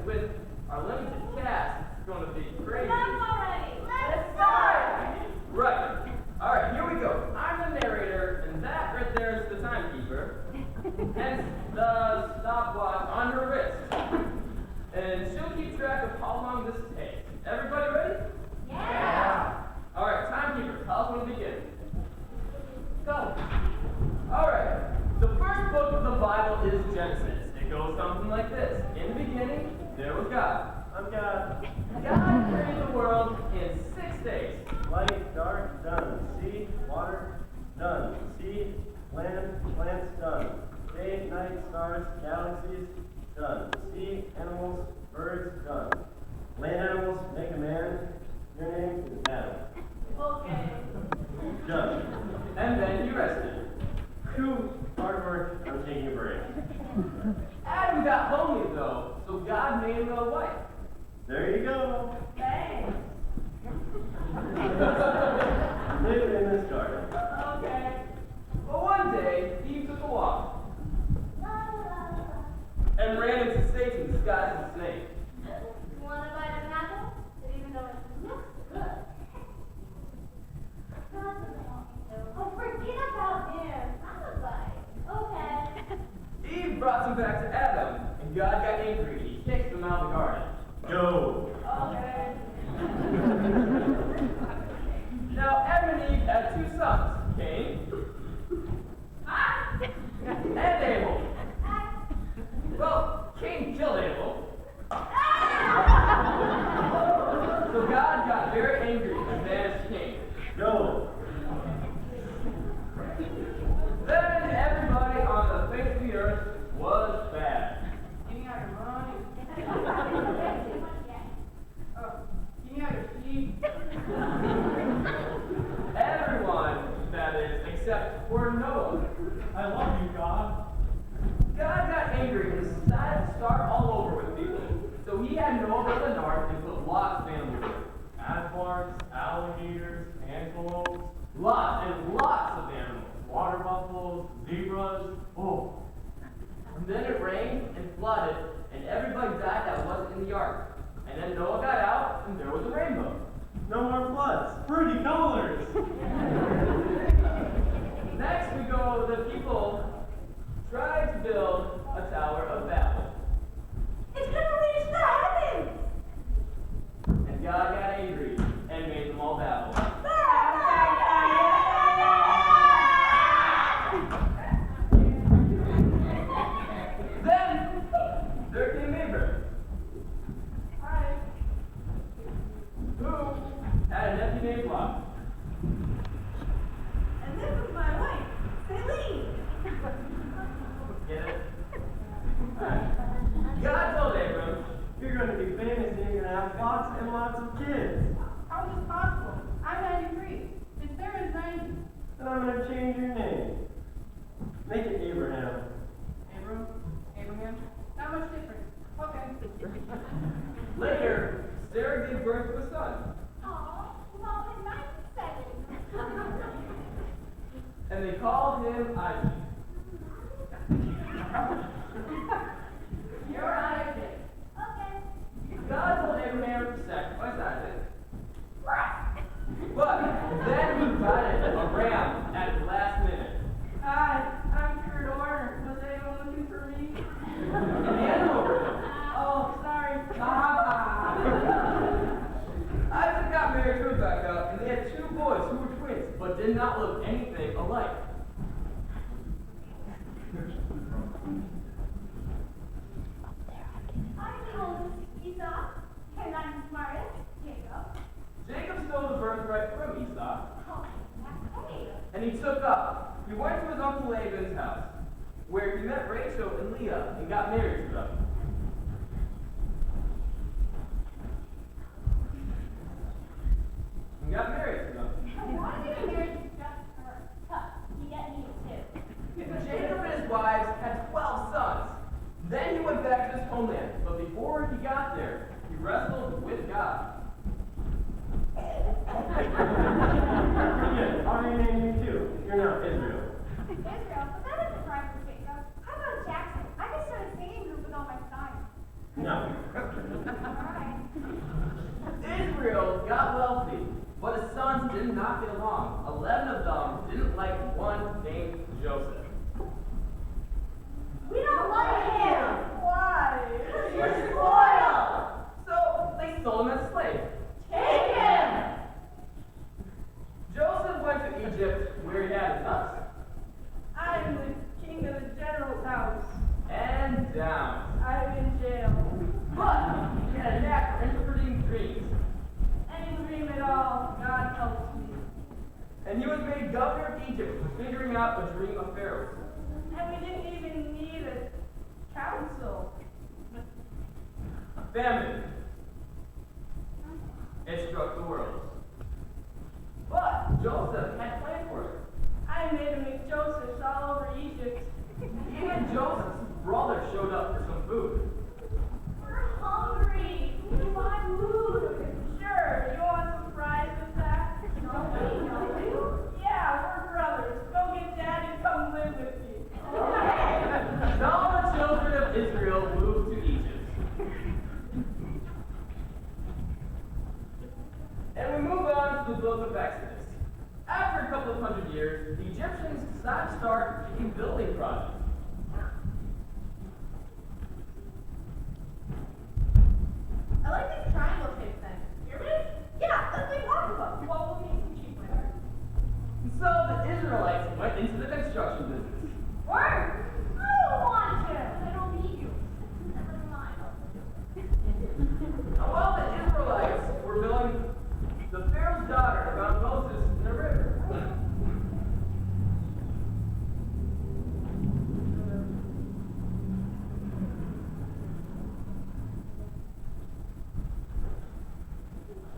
with our limited cast, it's going to be crazy. Enough already. Let's start. Right. All right, here we go. I'm the narrator, and that right there is the timekeeper. Hence the stopwatch on her wrist. And she'll keep track of how long this takes. Everybody ready? Yeah. All right, timekeeper, tell us when to begin. Go. All right. The first book of the Bible is Genesis. It goes something like this. In the beginning, there was God. I'm God. God created the world in 6 days. Light, dark, done. Sea, water, done. Sea, land, plants, done. Day, night, stars, galaxies, done. Sea, animals, birds, done. Land animals, make a man. Your name is Adam. Okay. Done. And then you rested. Phew, hard work. I'm taking a break. Adam got lonely though, so God made him a wife. There you go. Thanks. Live in this garden. Okay. But one day, Eve took a walk and ran into Satan disguised as a snake. You want to bite an apple? Even though it looks good. Oh, forget about him. I'm a bite. Okay. Eve brought him back to Adam, and God got angry and he kicked him out of the garden. Go. Okay. Now, Adam and Eve had 2 sons, Cain and Abel. Well, Cain killed Abel. So God got very angry and banished Cain. Go. Then everybody on the face of the earth was bad. Give me out your money. Oh, give me out your key. Everyone, that is, except for Noah. I love you, God. God got angry and decided to start all over with people. So he had Noah build an ark and put Lot's family with it. Aardvarks, alligators, antelopes, Lots and lots of animals. water buffaloes, zebras. Oh, And then it rained and flooded, and everybody died that wasn't in the ark. And then Noah got out, and there was a rainbow. no more floods. Pretty colors. Next, we go, the people tried to build a Tower of Babel. It's gonna reach the heavens. And God got angry and made them all babble. Then, there came Abram, Hi. who had a nephew named Lot. And this is my wife, Celine. Get it? Alright. God told Abram, You're going to be famous and you're going to have lots and lots of kids. How is this possible? I'm 93. And Sarah's 90. And I'm going to change your name. Make it Abraham. Abram? Abraham? Not much different. Okay. later, Sarah gave birth to a son. Aw, Mom is 97. And they called him Isaac. You're Isaac. Okay. God told Abraham to sacrifice Isaac. But then he got it, a ram, at the last minute. Hi, I'm Kurt Orner. Was anyone looking for me? And the animal ran. Oh, sorry. Isaac got married to Rebecca, and they had 2 boys who were twins, but did not look anything alike. I'm the oldest, Esau. And I'm the smartest, Jacob. Jacob stole the birthright from Esau, Oh, that's great. and he took up. He went to his uncle Laban's house, where he met Rachel and Leah and got married to them. And got married to them. Why did you marry just her? Huh, you get me too. Jacob and his wives had 12 sons. Then he went back to his homeland, but before he got there, he wrestled with God. Pretty good. I'll rename you too. You're now Israel. Israel, but that isn't right for Jacob. How about Jackson? I just started singing group with all my sons. No. Israel got wealthy, but his sons did not get along. 11 of them didn't like one named Joseph. We don't like him. Why? You're spoiled. So they sold him as a slave. Take him. Joseph went to Egypt where he had his nuts. I am the king of the general's house. And down. I'm in jail. But he had a knack for interpreting dreams. Any dream at all, God helps me. And he was made governor of Egypt for figuring out the dream of Pharaoh. And we didn't even need a council. Famine. It struck the world. But Joseph had planned for it. I made a McJosephs all over Egypt. Even Joseph's brother showed up for some food. We're hungry. We want food. Sure, you want some fries with that? Don't we know you? Yeah, we're brothers. Go get Dad and come live with me. Now the children of Israel moved to Egypt. And we move on to the book of Exodus. After a couple of hundred years, the Egyptians decided to start a building project. I like these triangle shaped things. Pyramids? Yeah, let's make lots of them. Well, we'll need some cheap labor. So the Israelites went into the construction business. Word! I don't want to. I don't need you. Never mind. Now, while the Israelites were building, the Pharaoh's daughter found Moses in a river.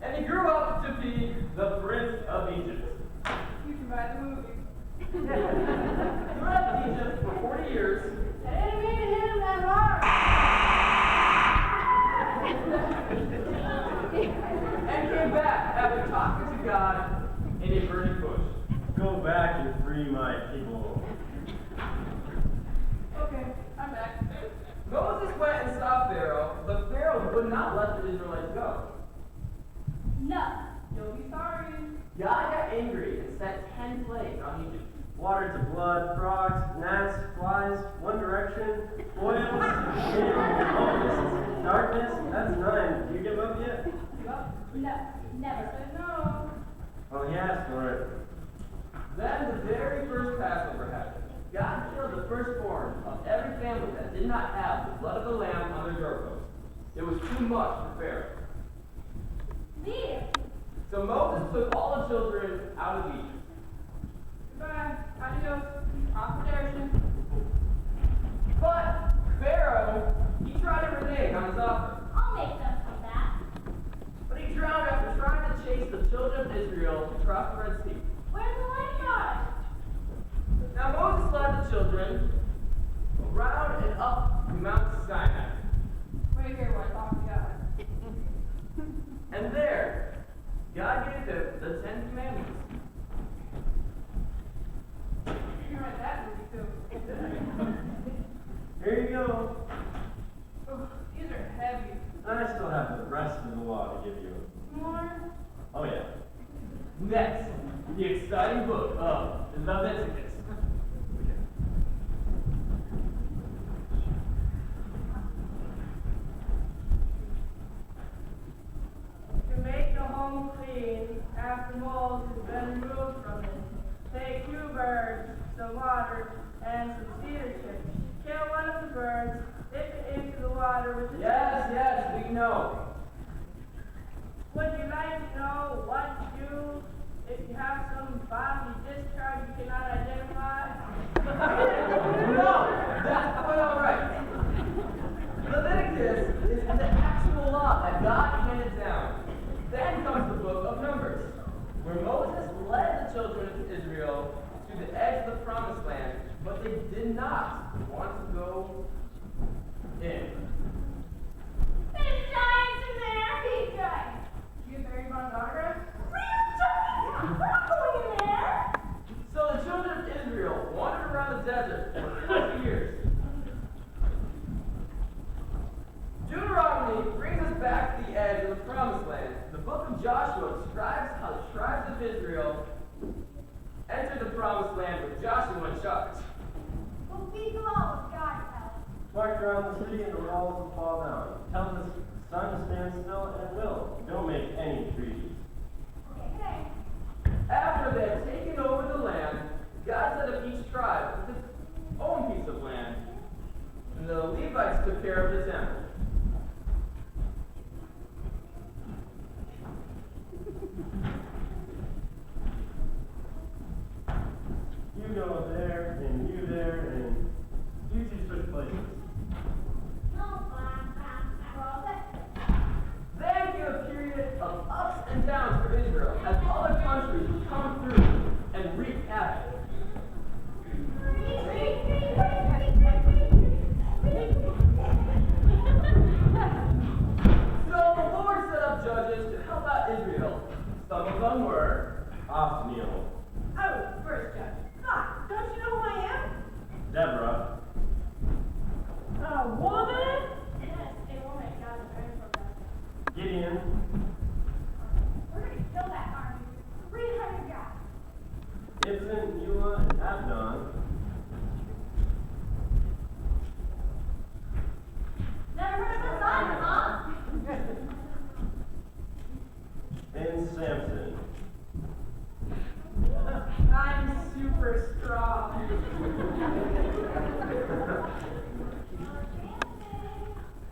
And he grew up to be the Prince of Egypt. You can buy the movie. He left Egypt for 40 years. I didn't mean to hit him that hard. And came back after talking to God in a burning bush. Go back and free my people. Okay, I'm back. Moses went and saw Pharaoh, but Pharaoh would not let the Israelites go. No. You'll be sorry. God got angry and sent 10 plagues on Egypt. Water to blood, frogs, gnats, flies, one direction, boils, locusts, darkness. That's 9. Do you give up yet? You up? No. Never. Said no. Oh, he asked for it. Then the very first Passover happened. God killed the firstborn of every family that did not have the blood of the lamb on their doorpost. It was too much for Pharaoh. Leave. So Moses took all the children out of Egypt. Goodbye. Adios. Off the direction. But Pharaoh, he tried to renege on his offer. I'll make them come back. But he drowned after trying to chase the children of Israel across the Red Sea. Where's the lifeguard? Now Moses led the children around and up to Mount Sinai. Right here where I talk to God. And there, God gave them the 10 Commandments. You can write that movie too. Here you go. Oh, these are heavy. And I still have the rest of the law to give you. More? Oh, yeah. Next, the exciting book of Leviticus. To make the home clean after mold has been removed from it, take 2 birds, some water, and some cedar chips. Kill one of the birds, dip it into the water with the Yes, yes, we know. Would you like to know what to do if you have some bodily discharge you cannot identify? No, that's quite all right. Leviticus is the actual law that God handed down. Then comes the book of Numbers, where Moses led the children of Israel to the edge of the promised land, but they did not want to go in. There's giants in there. Big giants. You get Barry Bond's autograph? Real giants. We're not going in there. So the children of Israel wandered around the desert around the city and the walls will fall down. Tell the sun to stand still and it will. Don't make any treaties. Okay. After they had taken over the land, God set up each tribe with its own piece of land, and the Levites took care of the temple. You go there, and you there, and you two switch places. Then came a period of ups and downs for Israel, as other countries would come through and wreak havoc. So the Lord set up judges to help out Israel. Some of them were Othniel, Oh, first judge. God, don't you know who I am? Deborah, A woman? Yes, a woman. God is very progressive. Gideon, We're going to kill that army. 300 guys. Ibzan, Elah, and Abdon, Never heard of this either, huh? and Samson. I'm super strong.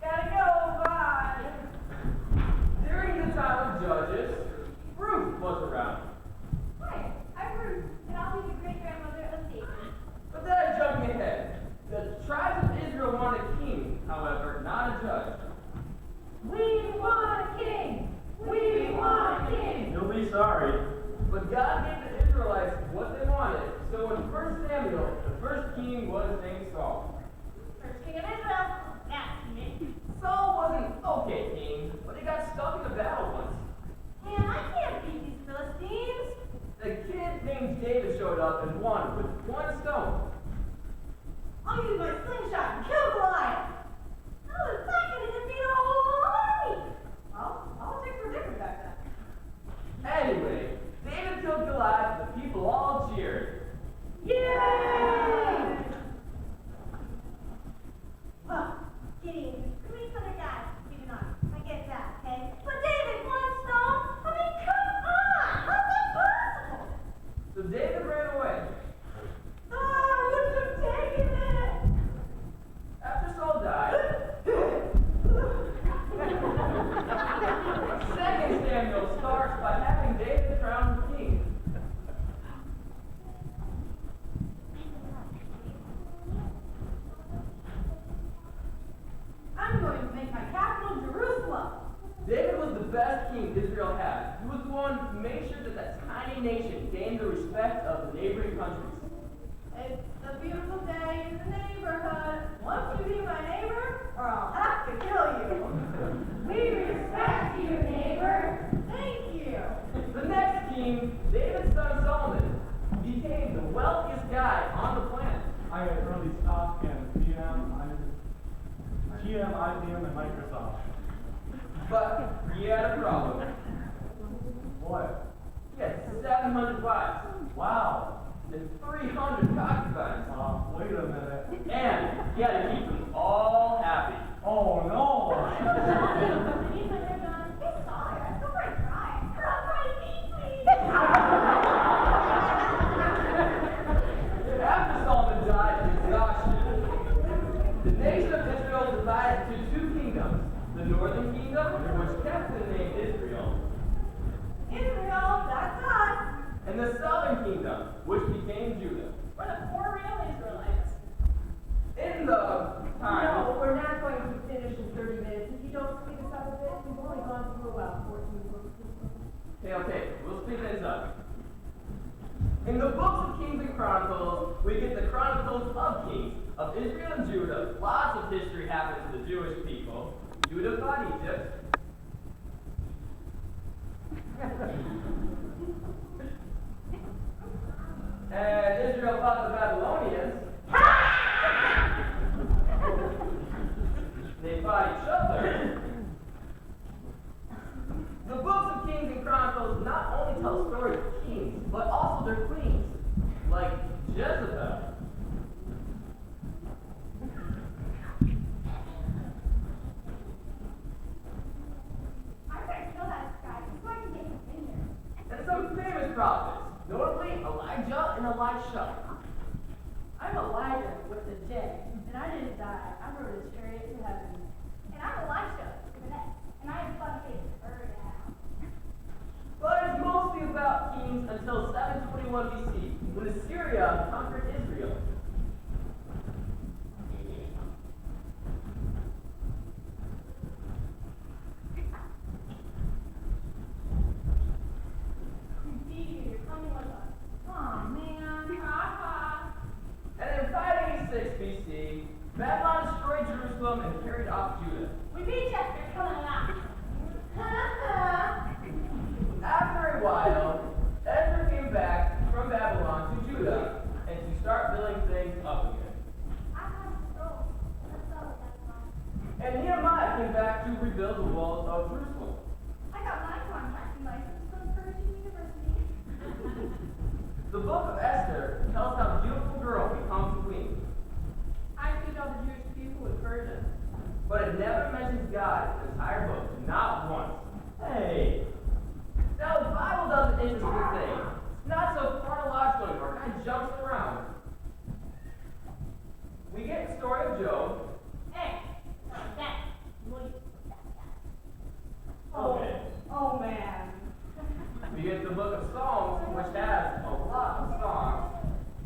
Gotta go, bye. during the time of Judges, Ruth was around. Hi, I'm Ruth, and I'll be the great-grandmother of David. But then jumping ahead, the tribes of Israel wanted a king, however, not a judge. We want a king! We want a king! You'll be sorry. But God gave the Israelites what they wanted, so in 1 Samuel, the first king was named Saul. First king of Israel, that's me. Saul was an okay king, but he got stuck in a battle once. Man, I can't beat these Philistines. A kid named David showed up and won with one stone. I'll use my slingshot and kill Goliath. How is that going to defeat a whole army? Well, politics were different back then. Anyway, David killed Goliath, and the people all cheered. Yay! Well, Gideon, 300 guys, keep on. I get that, okay? But David, one stone? I mean, come on! How's that possible? So David ran away. I wouldn't have taken it! After Saul died, 2 Samuel starts by having David crowned king. I'm going to make my capital Jerusalem. David was the best king Israel had. He was the one who made sure that that tiny nation gained the respect of the neighboring countries. It's a beautiful day in the neighborhood. Won't you be my neighbor, or I'll have to kill you? We respect you, neighbor. Thank you. The next king, David's son Solomon, became the wealthiest guy on the planet. I had early stock in GM, IBM, and Microsoft. But he had a problem. What? He had 700 wives Wow. and 300 concubines. Wait a minute. And he had to keep them all happy. Oh no! These are done. Hey, Sawyer, go for a drive. Girl, try to beat me. After Solomon died of exhaustion, the nation of Israel divided into 2 kingdoms. The northern kingdom, which kept the name Israel, Israel, that's us. and the southern kingdom, which became Judah. We're the 4 real Israelites. In the time, No, we're not going to finish in 30 minutes. If you don't speed us up a bit, we've only gone through about 14 books. okay, we'll speed things up. In the books of Kings and Chronicles, we get the Chronicles of Kings of Israel and Judah. Lots of history happened to the Jewish people. Judah fought Egypt. And Israel fought the Babylonians. They fought each other. The books of Kings and Chronicles not only tell stories of kings, but also their queens, like Jezebel. Elisha. I'm Elijah with a J, and I didn't die. I rode a chariot to heaven. And I'm Elisha with an S. And I have fun faith. But it's mostly about kings until 721 BC, when Assyria conquered Israel. You're coming with us. Aw, man. Ha And in 586 BC, Babylon destroyed Jerusalem and carried off Judah. We beat you. You're coming along. After a while, Ezra came back from Babylon to Judah and to start building things up again. And Nehemiah came back to rebuild the walls of Jerusalem. I got my contracting license from Persian University. The book of Esther tells how a beautiful girl becomes a queen, I teach all the Jewish people with Persia. but it never mentions God in the entire book, not once. Hey! Now the Bible does an interesting thing. It's not so chronological anymore, it kind of jumps around. We get the story of Job. Hey, that. Okay. Oh, man. We get the book of Psalms, which has a lot of songs.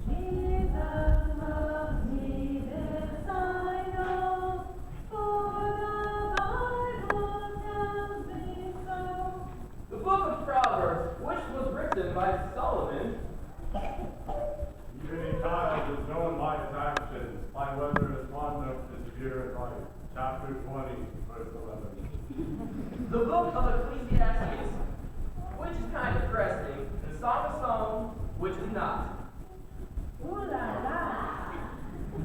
Jesus loves me, this I know, for the Bible tells me so. The book of Proverbs, which was written by Solomon. Even in times of knowing my actions, my weather is one of the spirit of life. Chapter 20, verse 11. The book of Ecclesiastes, which is kind of depressing. The Song of Songs, which is not. Ooh la la.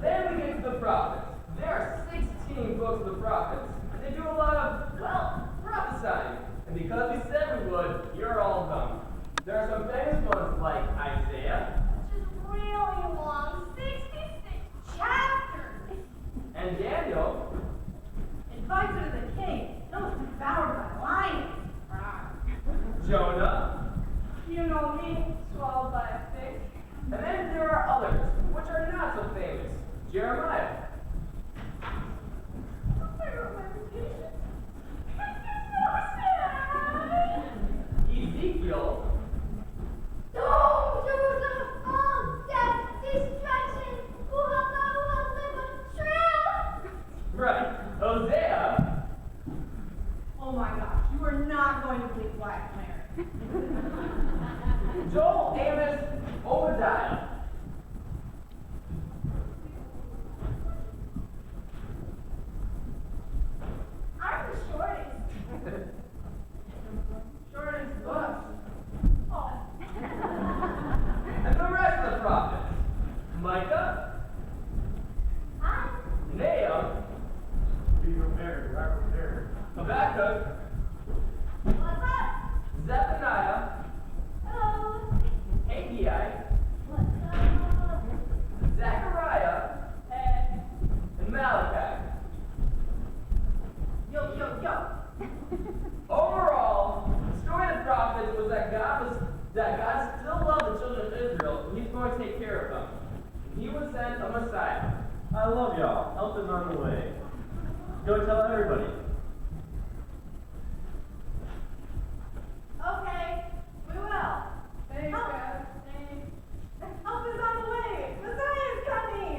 Then we get to the prophets. There are 16 books of the prophets. And they do a lot of, well, prophesying. And because we said we would, you're all dumb. There are some famous ones like Isaiah Which is really long. 66 chapters. and Daniel. Advisor to the king, almost devoured by lions. Jonah, You know me, swallowed by a fish. and then there are others, which are not so famous. Jeremiah, Ezekiel, right, Hosea, Oh my gosh, you are not going to believe Black Mary. Joel, Amos, Obadiah. I'm the shortest. Shortest books. Oh. And the rest of the prophets. Micah, Hi. Nahum, Be prepared, be prepared. Habakkuk, What's up? Zephaniah, Hello. Haggai, What's up? Zechariah, and Malachi. Yo, yo, yo. Overall, the story of the prophets was that God still loved the children of Israel, and He's going to take care of them. He would send a Messiah. I love y'all. Help them on the way. Go tell everybody. Okay, we will. Thanks, Help. guys. Help is on the way. Messiah is coming.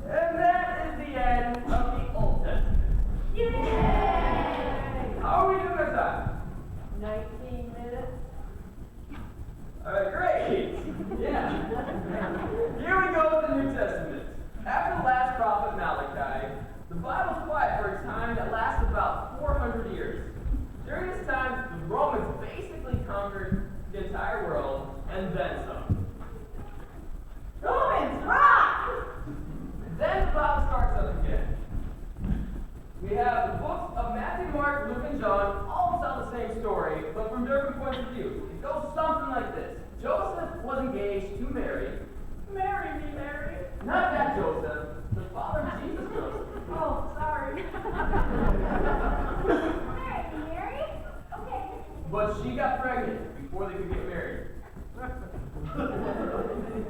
And that is the end of the Old Testament. Yay! How are we doing this time? 19 minutes. Alright, great! Yeah. Here we go with the New Testament. After the last prophet Malachi, the Bible's quiet for a time that lasts about 400 years. During this time, the Romans basically conquered the entire world and then some. Romans rock! Then the Bible starts up again. We have the books of Matthew, Mark, Luke, and John all tell the same story, but from different points of view. It goes something like this. Joseph was engaged to Mary. Marry me, Mary. Not that Joseph, the father of Jesus Joseph. Oh, sorry. Mary? Okay. But she got pregnant before they could get married.